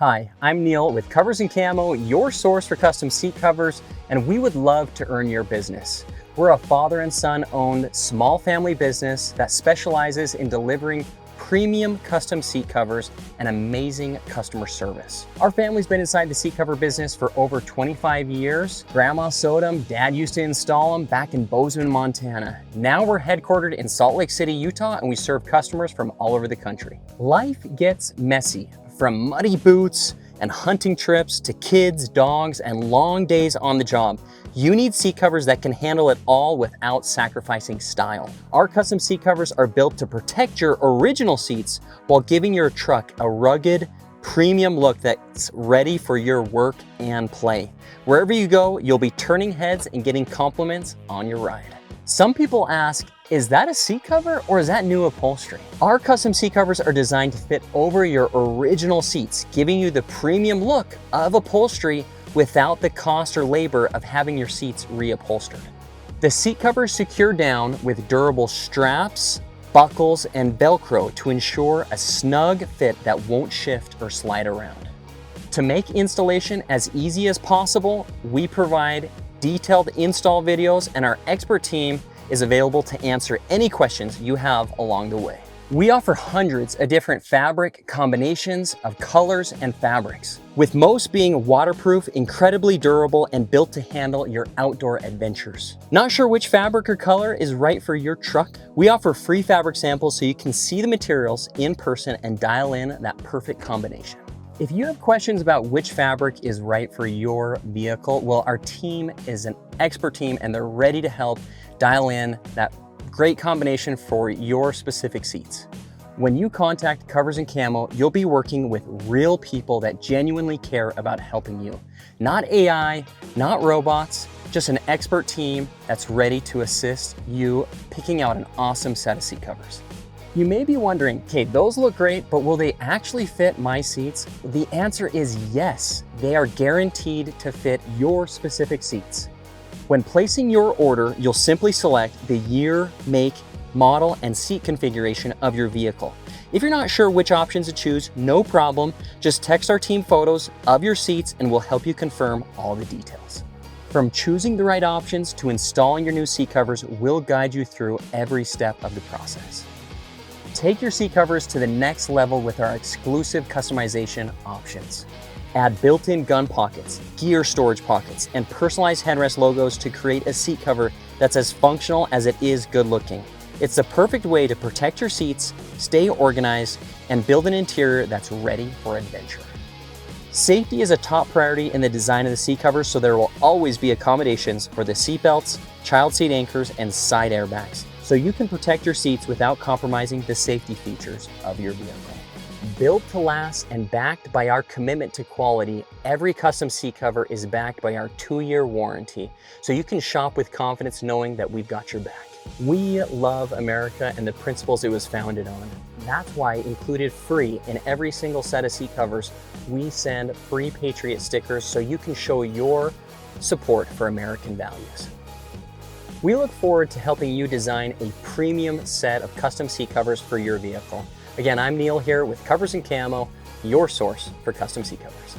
Hi, I'm Neil with Covers and Camo, your source for custom seat covers, and we would love to earn your business. We're a father and son owned small family business that specializes in delivering premium custom seat covers and amazing customer service. Our family's been inside the seat cover business for over 25 years. Grandma sewed them, Dad used to install them back in Bozeman, Montana. Now we're headquartered in Salt Lake City, Utah, and we serve customers from all over the country. Life gets messy. From muddy boots and hunting trips to kids, dogs, and long days on the job, you need seat covers that can handle it all without sacrificing style. Our custom seat covers are built to protect your original seats while giving your truck a rugged, premium look that's ready for your work and play. Wherever you go, you'll be turning heads and getting compliments on your ride. Some people ask, is that a seat cover or is that new upholstery? Our custom seat covers are designed to fit over your original seats, giving you the premium look of upholstery without the cost or labor of having your seats reupholstered. The seat covers secure down with durable straps, buckles, and Velcro to ensure a snug fit that won't shift or slide around. To make installation as easy as possible, we provide detailed install videos, and our expert team is available to answer any questions you have along the way. We offer hundreds of different fabric combinations of colors and fabrics, with most being waterproof, incredibly durable, and built to handle your outdoor adventures. Not sure which fabric or color is right for your truck? We offer free fabric samples so you can see the materials in person and dial in that perfect combination. If you have questions about which fabric is right for your vehicle, well, our team is an expert team and they're ready to help dial in that great combination for your specific seats. When you contact Covers and Camo, you'll be working with real people that genuinely care about helping you. Not AI, not robots, just an expert team that's ready to assist you picking out an awesome set of seat covers. You may be wondering, okay, those look great, but will they actually fit my seats? The answer is yes. They are guaranteed to fit your specific seats. When placing your order, you'll simply select the year, make, model, and seat configuration of your vehicle. If you're not sure which options to choose, no problem. Just text our team photos of your seats and we'll help you confirm all the details. From choosing the right options to installing your new seat covers, we'll guide you through every step of the process. Take your seat covers to the next level with our exclusive customization options. Add built-in gun pockets, gear storage pockets, and personalized headrest logos to create a seat cover that's as functional as it is good looking. It's the perfect way to protect your seats, stay organized, and build an interior that's ready for adventure. Safety is a top priority in the design of the seat covers, so there will always be accommodations for the seat belts, child seat anchors, and side airbags, so you can protect your seats without compromising the safety features of your vehicle. Built to last and backed by our commitment to quality, every custom seat cover is backed by our 2-year warranty, so you can shop with confidence knowing that we've got your back. We love America and the principles it was founded on. That's why, included free in every single set of seat covers, we send free Patriot stickers so you can show your support for American values. We look forward to helping you design a premium set of custom seat covers for your vehicle. Again, I'm Neil here with Covers and Camo, your source for custom seat covers.